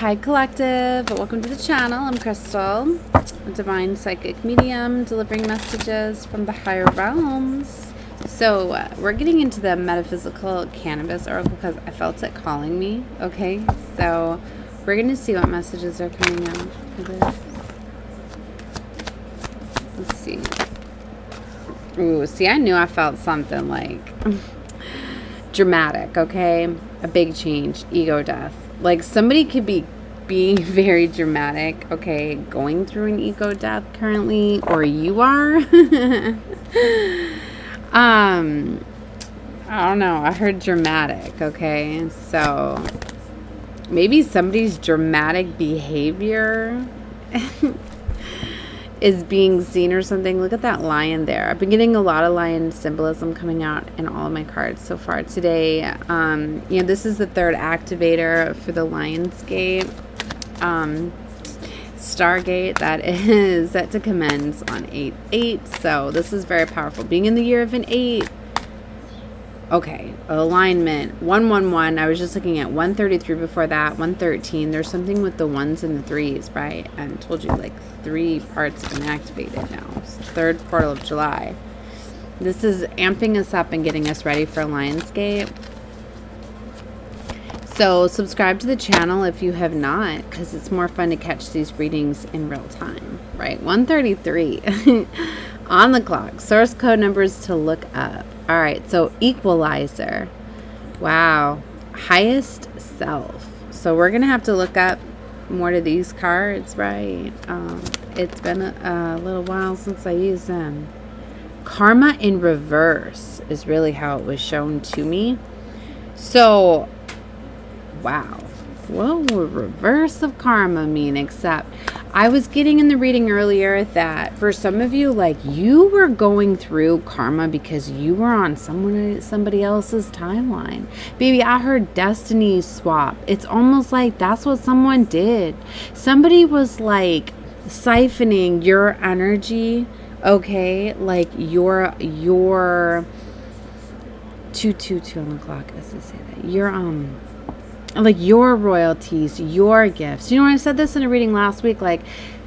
Hi Collective, welcome to the channel. I'm Crystal, a divine psychic medium delivering messages from the higher realms. So we're getting into the metaphysical cannabis oracle because I felt it calling me. Okay, so we're going to see what messages are coming out for this. Let's see. Ooh, see, I knew I felt something like dramatic, okay? A big change, ego death. Like somebody could be being very dramatic, okay, going through an ego death currently, or you are. I don't know. I heard dramatic, okay? So maybe somebody's dramatic behavior is being seen or something. Look at that lion there. I've been getting a lot of lion symbolism coming out in all of my cards so far today. This is the third activator for the Lionsgate Stargate that is set to commence on 8/8. So this is very powerful. Being in the year of an 8. Okay, alignment 111. I was just looking at 133 before that, 113. There's something with the ones and the threes, right? And I told you like 3 parts have been activated now. It's the third portal of July. This is amping us up and getting us ready for Lionsgate. So subscribe to the channel if you have not, because it's more fun to catch these readings in real time, right? 133 on the clock. Source code numbers to look up. All right, so equalizer. Wow. Highest self. So we're going to have to look up more to these cards, right? It's been a little while since I used them. Karma in reverse is really how it was shown to me. So, wow. What would reverse of karma mean? Except I was getting in the reading earlier that for some of you, like you were going through karma because you were on somebody else's timeline. Baby, I heard destiny swap. It's almost like that's what someone did. Somebody was like siphoning your energy, okay? Like your 222 on the clock, as they say that. Like your royalties, your gifts. You know, I said this in a reading last week, like,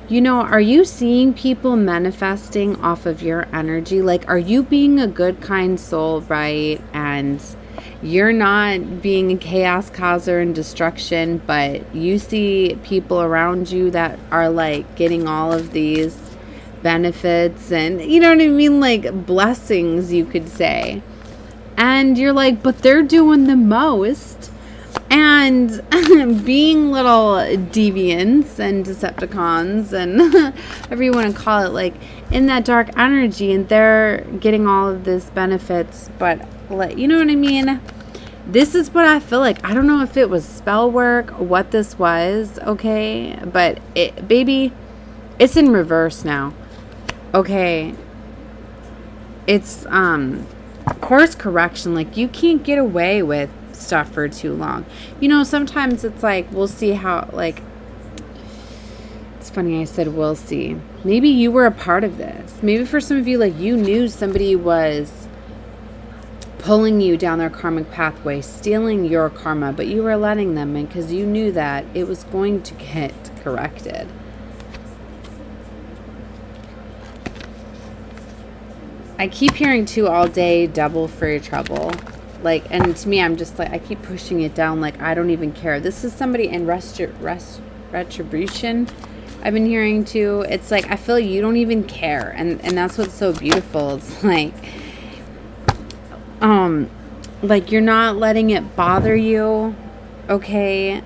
you know, are you seeing people manifesting off of your energy? Like, are you being a good, kind soul, right? And you're not being a chaos causer and destruction, but you see people around you that are like getting all of these benefits and, you know what I mean? Like blessings, you could say. And you're like, but they're doing the most. And being little deviants and Decepticons and whatever you want to call it, like in that dark energy, and they're getting all of this benefits, but like, you know what I mean? This is what I feel like. I don't know if it was spell work, what this was, okay? But baby, it's in reverse now. Okay. It's course correction. Like you can't get away with stuff for too long. You know, sometimes it's like we'll see how, like, it's funny I said we'll see. Maybe you were a part of this. Maybe for some of you, like, you knew somebody was pulling you down their karmic pathway, stealing your karma, but you were letting them in because you knew that it was going to get corrected. I keep hearing too all day, double for your trouble. Like, and to me, I'm just like, I keep pushing it down. Like, I don't even care. This is somebody in retribution. I've been hearing too. It's like, I feel you don't even care. And that's what's so beautiful. It's like you're not letting it bother you. Okay.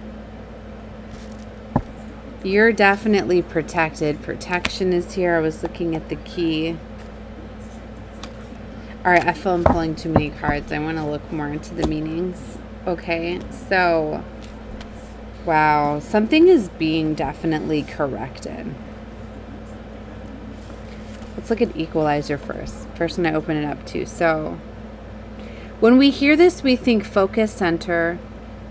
You're definitely protected. Protection is here. I was looking at the key. All right, I feel I'm pulling too many cards. I want to look more into the meanings. Okay, so, wow. Something is being definitely corrected. Let's look at equalizer first. First when I open it up too. So, when we hear this, we think focus, center,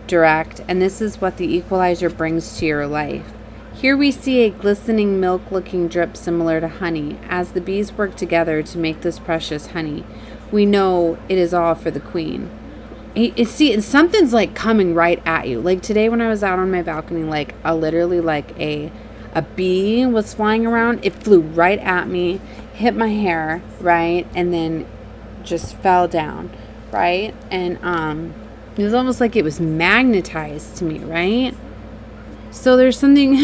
direct, and this is what the equalizer brings to your life. Here we see a glistening milk-looking drip similar to honey. As the bees work together to make this precious honey, we know it is all for the queen. See, and something's like coming right at you. Like today when I was out on my balcony, like literally like a bee was flying around. It flew right at me, hit my hair, right, and then just fell down, right? And it was almost like it was magnetized to me, right? So there's something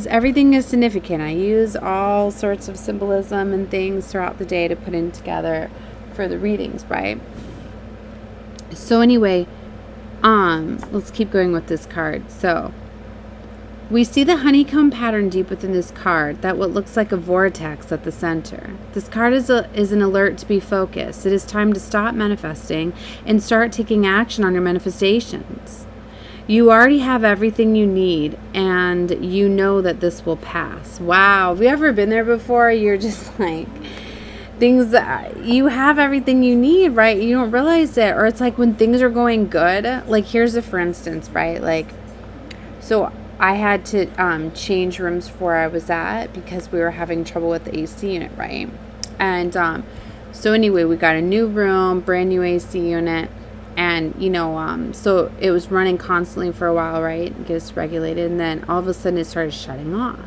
everything is significant. I use all sorts of symbolism and things throughout the day to put in together for the readings, right? So anyway, let's keep going with this card. So we see the honeycomb pattern deep within this card, that what looks like a vortex at the center. This card is an alert to be focused. It is time to stop manifesting and start taking action on your manifestations. You already have everything you need, and you know that this will pass. Wow, have you ever been there before? You're just like, things, you have everything you need, right? You don't realize it. Or it's like when things are going good, like here's a for instance, right? Like, so I had to change rooms where I was at because we were having trouble with the AC unit, right? And so anyway, we got a new room, brand new AC unit, and so it was running constantly for a while, right? Get us regulated, and then all of a sudden it started shutting off.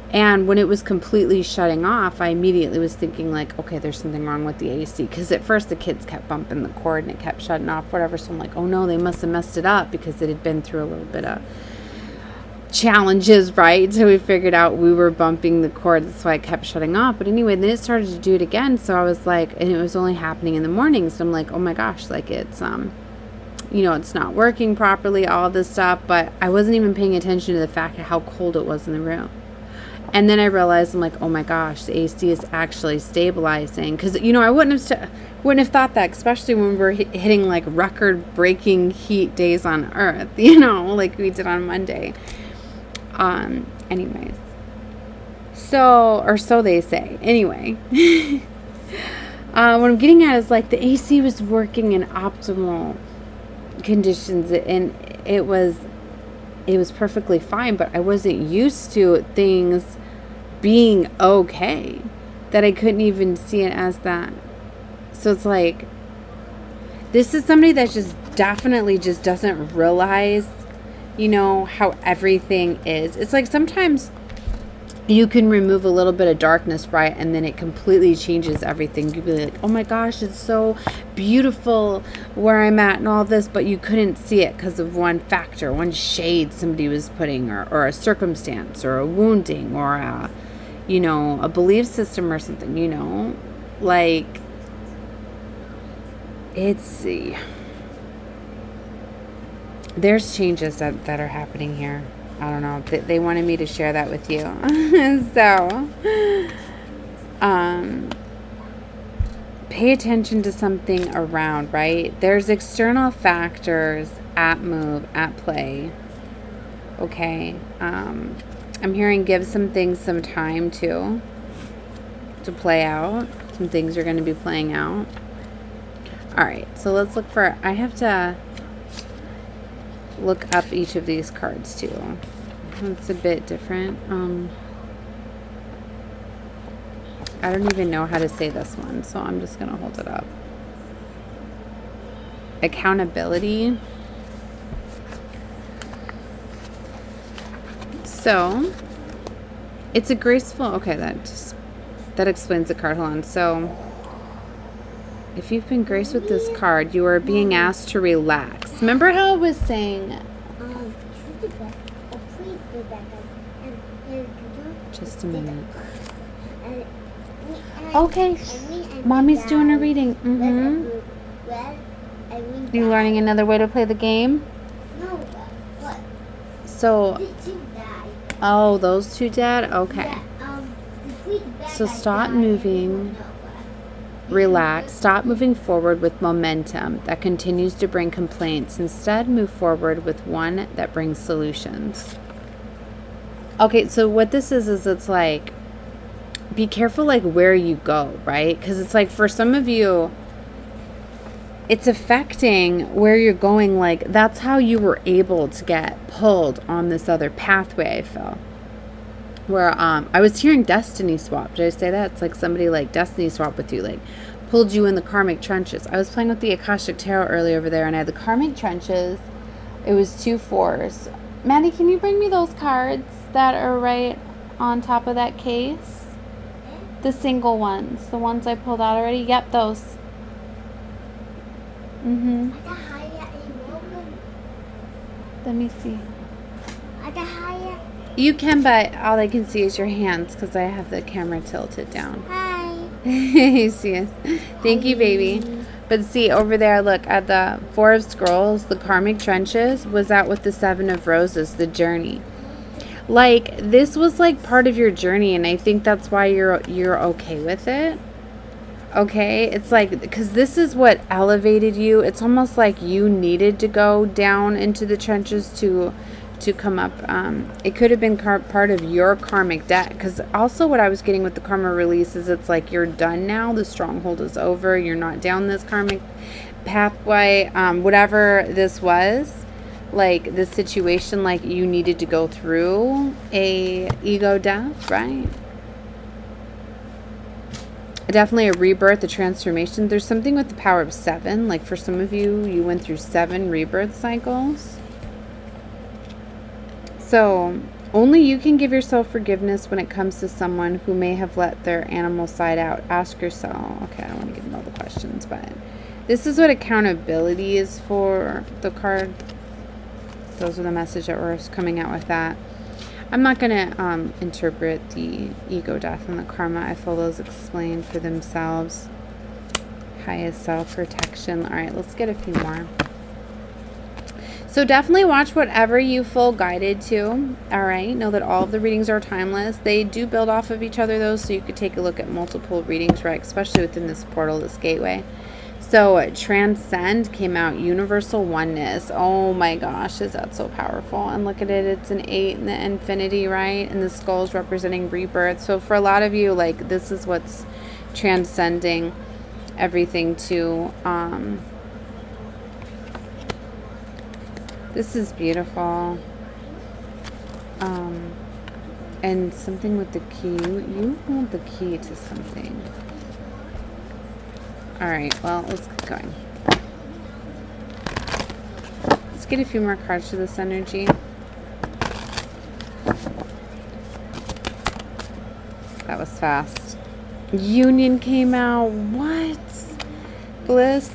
And when it was completely shutting off, I immediately was thinking like, okay, there's something wrong with the AC. Because at first the kids kept bumping the cord and it kept shutting off, whatever. So I'm like, oh no, they must have messed it up because it had been through a little bit of challenges, right? So we figured out we were bumping the cord. That's why it kept shutting off. But anyway, then it started to do it again. So I was like, and it was only happening in the mornings. So I'm like, oh my gosh, like it's, it's not working properly, all this stuff. But I wasn't even paying attention to the fact of how cold it was in the room. And then I realized, I'm like, oh my gosh, the AC is actually stabilizing. Because, I wouldn't have thought that, especially when we were hitting like record-breaking heat days on Earth, like we did on Monday. Anyways. So they say. Anyway. What I'm getting at is like the AC was working in optimal conditions, and it was perfectly fine, but I wasn't used to things being okay, that I couldn't even see it as that. So it's like, this is somebody that just definitely just doesn't realize, how everything is. It's like sometimes you can remove a little bit of darkness, right? And then it completely changes everything. You'd be like, oh my gosh, it's so beautiful where I'm at and all this, but you couldn't see it because of one factor, one shade somebody was putting, or a circumstance, or a wounding, or a belief system or something, like, there's changes that are happening here. I don't know. They wanted me to share that with you. So, pay attention to something around, right? There's external factors at play. Okay. I'm hearing give some things some time to play out. Some things are going to be playing out. All right. So let's look for, I have to look up each of these cards too. It's a bit different. I don't even know how to say this one, so I'm just gonna hold it up. Accountability. So it's a graceful, okay, that explains the card. Hold on. So if you've been graced with this card, you are being asked to relax. Remember how I was saying? Just a minute. Okay. Mommy's doing a reading. Mm-hmm. You learning another way to play the game? No, what? So, oh, those two dead? Okay. Yeah, So stop moving. Relax. Stop moving forward with momentum that continues to bring complaints. Instead, move forward with one that brings solutions. Okay, so what this is it's like, be careful like where you go, right? Because it's like for some of you, it's affecting where you're going. Like that's how you were able to get pulled on this other pathway, I feel. Where I was hearing destiny swap. Did I say that? It's like somebody like destiny swap with you, like pulled you in the karmic trenches. I was playing with the Akashic Tarot earlier over there, and I had the karmic trenches. It was 2 4s. Maddie, can you bring me those cards that are right on top of that case? The single ones. The ones I pulled out already? Yep, those. Mm-hmm. Let me see. You can, but all I can see is your hands because I have the camera tilted down. Hi. You see us. Thank you, baby. But see, over there, look, at the 4 of Scrolls, the karmic trenches was out with the 7 of Roses, the journey. Like, this was like part of your journey, and I think that's why you're okay with it. Okay? It's like, because this is what elevated you. It's almost like you needed to go down into the trenches to come up. It could have been part of your karmic debt, because also what I was getting with the karma release is it's like you're done now. The stronghold is over. You're not down this karmic pathway. Whatever this was, like this situation, like you needed to go through a ego death, right? Definitely a rebirth, a transformation. There's something with the power of 7. Like for some of you, you went through 7 rebirth cycles. So, only you can give yourself forgiveness when it comes to someone who may have let their animal side out. Ask yourself, okay, I don't want to get into all the questions, but this is what accountability is for the card. Those are the message that we're coming out with that. I'm not going to interpret the ego death and the karma. I feel those explain for themselves. Highest self-protection. All right, let's get a few more. So definitely watch whatever you feel guided to. All right. Know that all of the readings are timeless. They do build off of each other, though, so you could take a look at multiple readings, right? Especially within this portal, this gateway. So Transcend came out. Universal Oneness. Oh my gosh, is that so powerful? And look at it. It's an 8 in the infinity, right? And the skull is representing rebirth. So for a lot of you, like, this is what's transcending everything to... This is beautiful. And something with the key. You hold the key to something. Alright, well, let's get going. Let's get a few more cards to this energy. That was fast. Union came out. What? Bliss.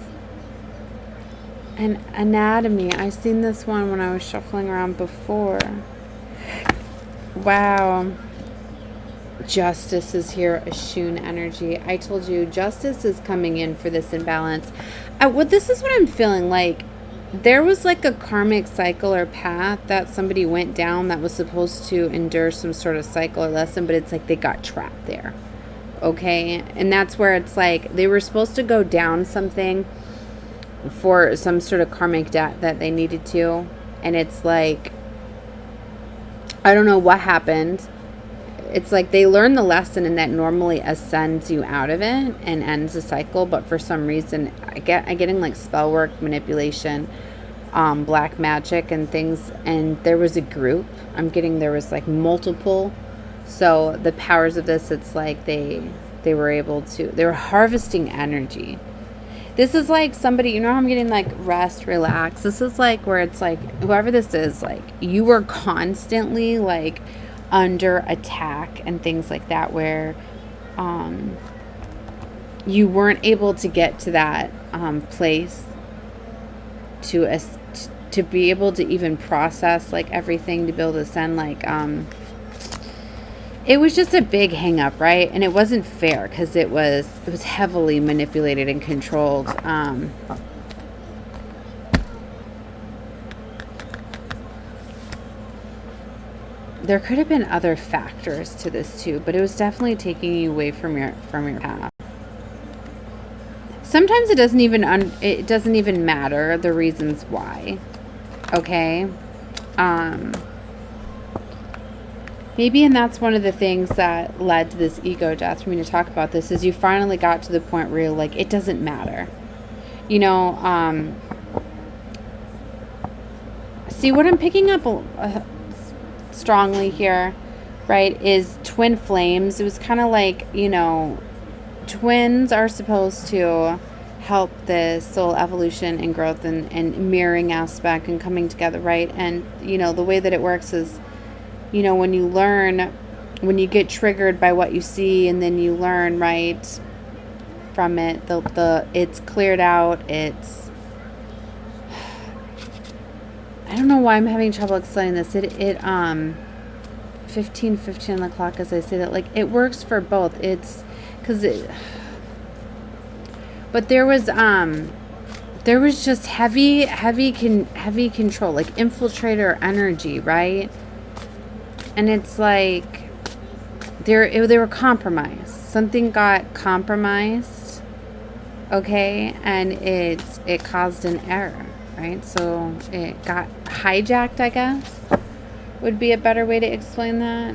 And Anatomy. I've seen this one when I was shuffling around before. Wow. Justice is here. A Shun energy. I told you, justice is coming in for this imbalance. This is what I'm feeling like. There was like a karmic cycle or path that somebody went down that was supposed to endure some sort of cycle or lesson, but it's like they got trapped there. Okay? And that's where it's like they were supposed to go down something for some sort of karmic debt that they needed to, and it's like I don't know what happened. It's like they learned the lesson, and that normally ascends you out of it and ends the cycle, but for some reason I getting like spell work, manipulation, black magic and things, and there was a group. I'm getting there was like multiple, so the powers of this, it's like they were able to, they were harvesting energy. This is like somebody, you know how I'm getting like rest, relax. This is like where it's like, whoever this is, like you were constantly like under attack and things like that, where you weren't able to get to that place to be able to even process like everything, to be able to send like it was just a big hang up, right? And it wasn't fair because it was heavily manipulated and controlled. There could have been other factors to this too, but it was definitely taking you away from your path. Sometimes it doesn't even matter the reasons why. Okay? Maybe, and that's one of the things that led to this ego death for me to talk about this, is you finally got to the point where you're like, it doesn't matter. You know, see what I'm picking up strongly here, right, is twin flames. It was kind of like, you know, twins are supposed to help the soul evolution and growth and mirroring aspect and coming together, right? And, the way that it works is, when you learn, when you get triggered by what you see and then you learn, right, from it, it's cleared out. I don't know why I'm having trouble explaining this. 15:15 on the clock as I say that, like, it works for both. It's because but there was just heavy control, like infiltrator energy, right? And it's like they were compromised. Something got compromised, okay, and it caused an error, right? So it got hijacked, I guess, would be a better way to explain that.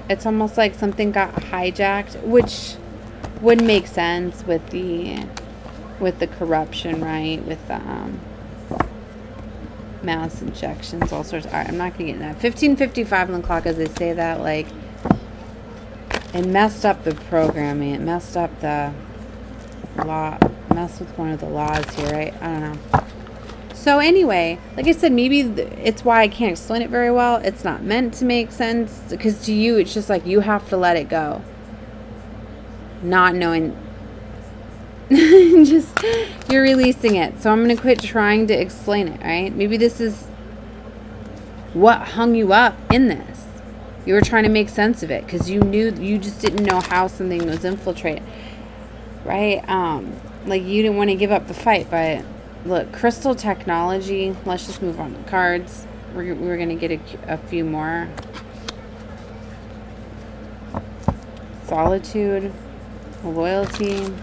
It's almost like something got hijacked, which would make sense with the corruption, right? With the mass injections, all sorts. All right, I'm not gonna get into that. 15:55 on the clock as they say that. Like, it messed up the programming. It messed up the law. Messed with one of the laws here, right? I don't know. So anyway, like I said, maybe it's why I can't explain it very well. It's not meant to make sense because to you, it's just like you have to let it go. Not knowing, just you're releasing it. So I'm going to quit trying to explain it, right? Maybe this is what hung you up in this. You were trying to make sense of it because you just didn't know how something was infiltrated, right? Like you didn't want to give up the fight, but look, crystal technology. Let's just move on to cards. We're going to get a few more. Solitude, loyalty.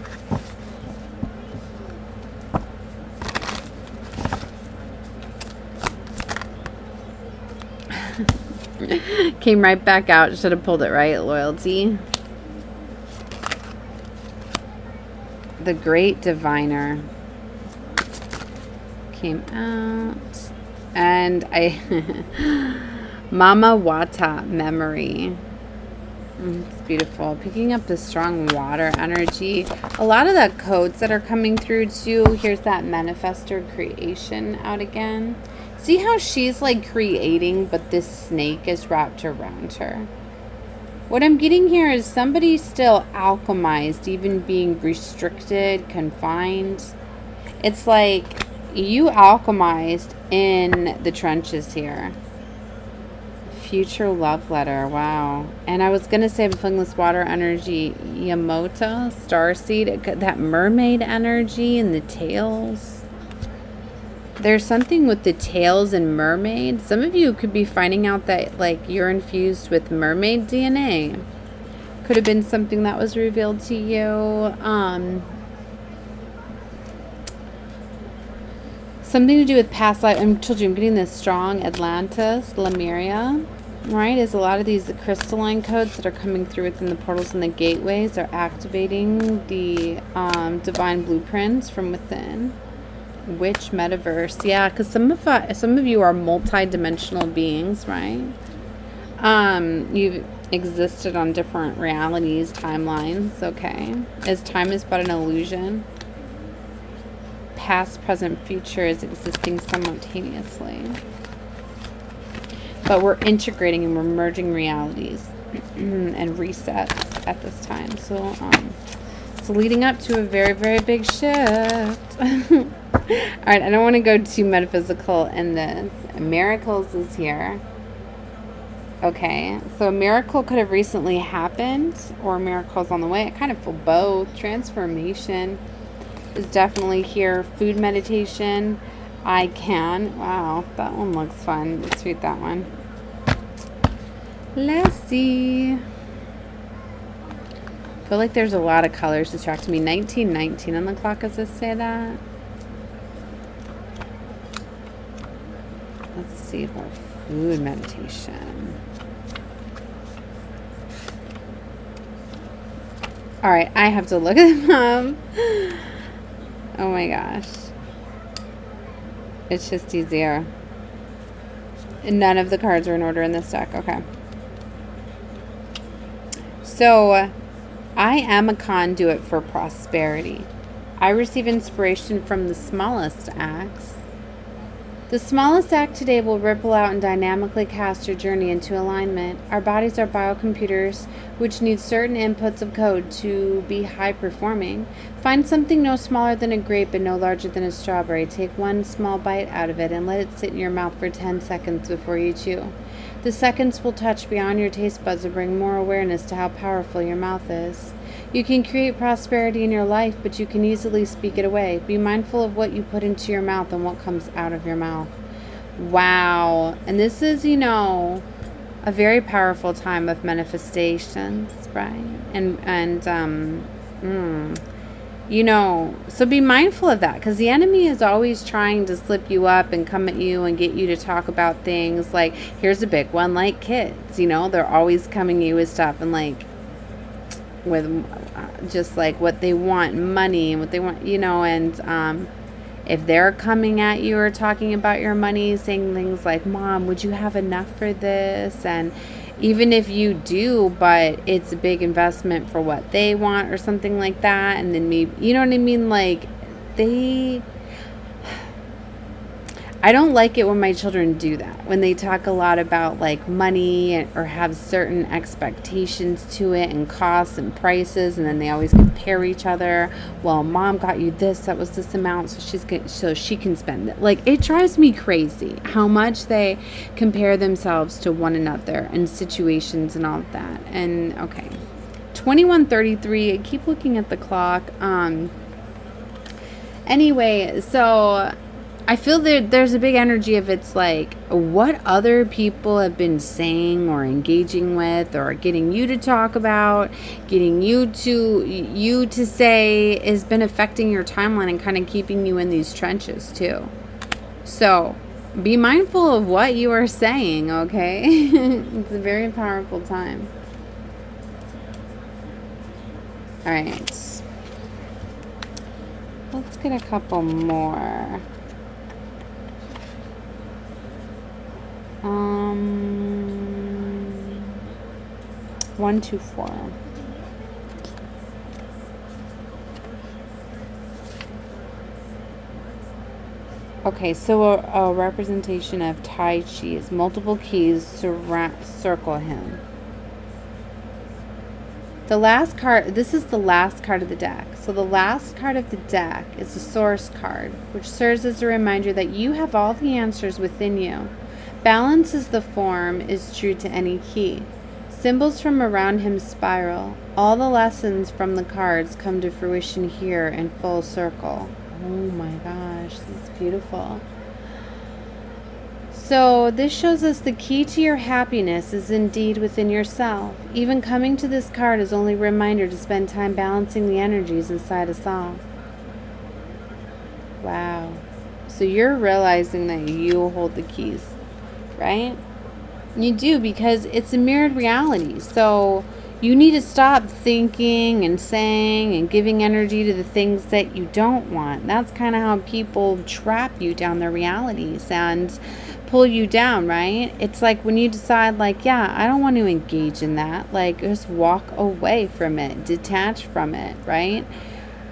Came right back out. Should have pulled it, right? Loyalty. The Great Diviner came out. And Mama Wata, Memory. It's beautiful. Picking up the strong water energy. A lot of the codes that are coming through too. Here's that manifestor creation out again. See how she's like creating, but this snake is wrapped around her. What I'm getting here is somebody still alchemized, even being restricted, confined. It's like you alchemized in the trenches here. Future love letter. Wow. And I was going to say, I'm feeling this water energy. Yamota, starseed, that mermaid energy and the tails. There's something with the tails and mermaid. Some of you could be finding out that like you're infused with mermaid DNA. Could have been something that was revealed to you. Something to do with past life. I told you I'm getting this strong Atlantis, Lemuria. Right? Is a lot of these crystalline codes that are coming through within the portals and the gateways are activating the divine blueprints from within. Which metaverse? Yeah, because some of you are multi-dimensional beings, right? You've existed on different realities, timelines. Okay, as time is but an illusion. Past, present, future is existing simultaneously, but we're integrating and we're merging realities and resets at this time. So, it's leading up to a very, very big shift. All right, I don't want to go too metaphysical in this. Miracles is here. Okay, so a miracle could have recently happened or miracles on the way. I kind of feel both. Transformation is definitely here. Food meditation. Wow, that one looks fun. Let's read that one. Let's see. I feel like there's a lot of colors distracting me. 1919 on the clock. Does this say that? Let's see about food meditation. All right, I have to look at them. Oh my gosh. It's just easier. And none of the cards are in order in this deck. Okay. So, I am a conduit for prosperity. I receive inspiration from the smallest acts. The smallest act today will ripple out and dynamically cast your journey into alignment. Our bodies are biocomputers, which need certain inputs of code to be high performing. Find something no smaller than a grape and no larger than a strawberry. Take one small bite out of it and let it sit in your mouth for 10 seconds before you chew. The seconds will touch beyond your taste buds and bring more awareness to how powerful your mouth is. You can create prosperity in your life, but you can easily speak it away. Be mindful of what you put into your mouth and what comes out of your mouth. Wow. And this is, a very powerful time of manifestations, right? So be mindful of that, because the enemy is always trying to slip you up and come at you and get you to talk about things like, here's a big one, like kids, they're always coming at you with stuff and with just like what they want, money and what they want, and if they're coming at you or talking about your money, saying things like, Mom, would you have enough for this? And even if you do, but it's a big investment for what they want or something like that, and then maybe, you know what I mean? Like, I don't like it when my children do that, when they talk a lot about like money or have certain expectations to it and costs and prices, and then they always compare each other. Well, Mom got you this, that was this amount, so she can spend it. Like, it drives me crazy how much they compare themselves to one another and situations and all of that. And okay, 21:33. I keep looking at the clock. Anyway, so I feel there's a big energy of it's like what other people have been saying or engaging with or getting you to talk about, getting you to say has been affecting your timeline and kind of keeping you in these trenches too. So be mindful of what you are saying, okay? It's a very powerful time. All right. Let's get a couple more. 1, 2, 4. Okay, so a representation of Tai Chi is multiple keys circle him. The last card, this is the last card of the deck. So the last card of the deck is the Source card, which serves as a reminder that you have all the answers within you. Balance is the form, is true to any key. Symbols from around him spiral. All the lessons from the cards come to fruition here in full circle. Oh my gosh, this is beautiful. So this shows us the key to your happiness is indeed within yourself. Even coming to this card is only a reminder to spend time balancing the energies inside us all. Wow. So you're realizing that you hold the keys, right? You do, because it's a mirrored reality. So you need to stop thinking and saying and giving energy to the things that you don't want. That's kind of how people trap you down their realities and pull you down, right? It's like when you decide, like, yeah, I don't want to engage in that. Like, just walk away from it, detach from it, right?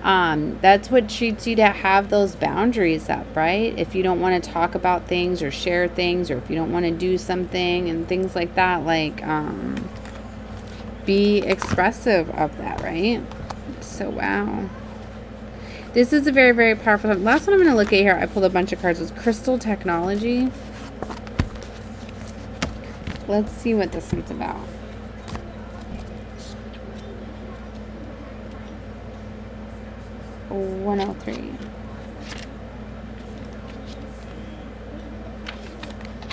That's what treats you to have those boundaries up, right? If you don't want to talk about things or share things, or if you don't want to do something and things like that, like, be expressive of that, right? So, wow. This is a very, very powerful time. Last one I'm going to look at here, I pulled a bunch of cards, was Crystal Technology. Let's see what this one's about. Oh, 103.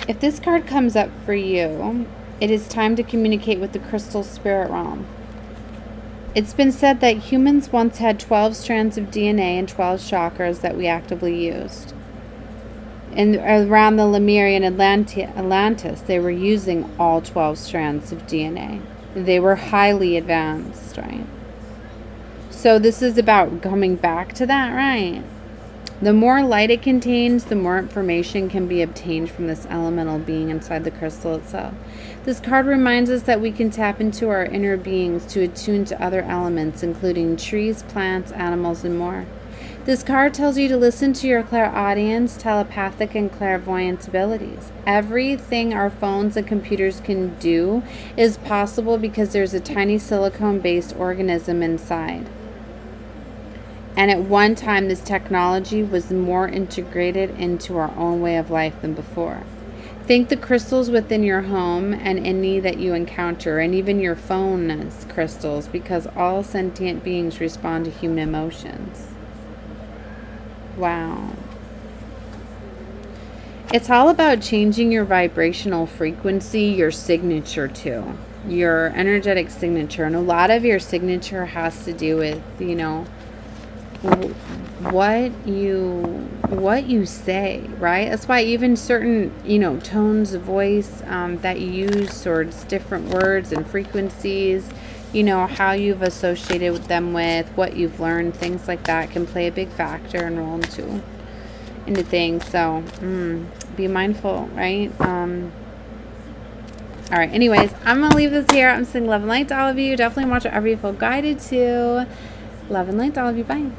If this card comes up for you, it is time to communicate with the crystal spirit realm. It's been said that humans once had 12 strands of DNA and 12 chakras that we actively used. And around the Lemurian Atlantis, they were using all 12 strands of DNA. They were highly advanced, right? So this is about coming back to that, right? The more light it contains, the more information can be obtained from this elemental being inside the crystal itself. This card reminds us that we can tap into our inner beings to attune to other elements, including trees, plants, animals, and more. This card tells you to listen to your clairaudience, telepathic, and clairvoyant abilities. Everything our phones and computers can do is possible because there's a tiny silicone-based organism inside. And at one time, this technology was more integrated into our own way of life than before. Think the crystals within your home and any that you encounter, and even your phone's crystals, because all sentient beings respond to human emotions. Wow. It's all about changing your vibrational frequency, your signature too, your energetic signature. And a lot of your signature has to do with, what you say, right? That's why even certain, tones of voice that you use towards different words and frequencies, how you've associated with them with what you've learned, things like that can play a big factor and roll into things. So be mindful, right? All right, anyways, I'm gonna leave this here. I'm sending love and light to all of you. Definitely watch whatever you feel guided to. Love and light to all of you. Bye.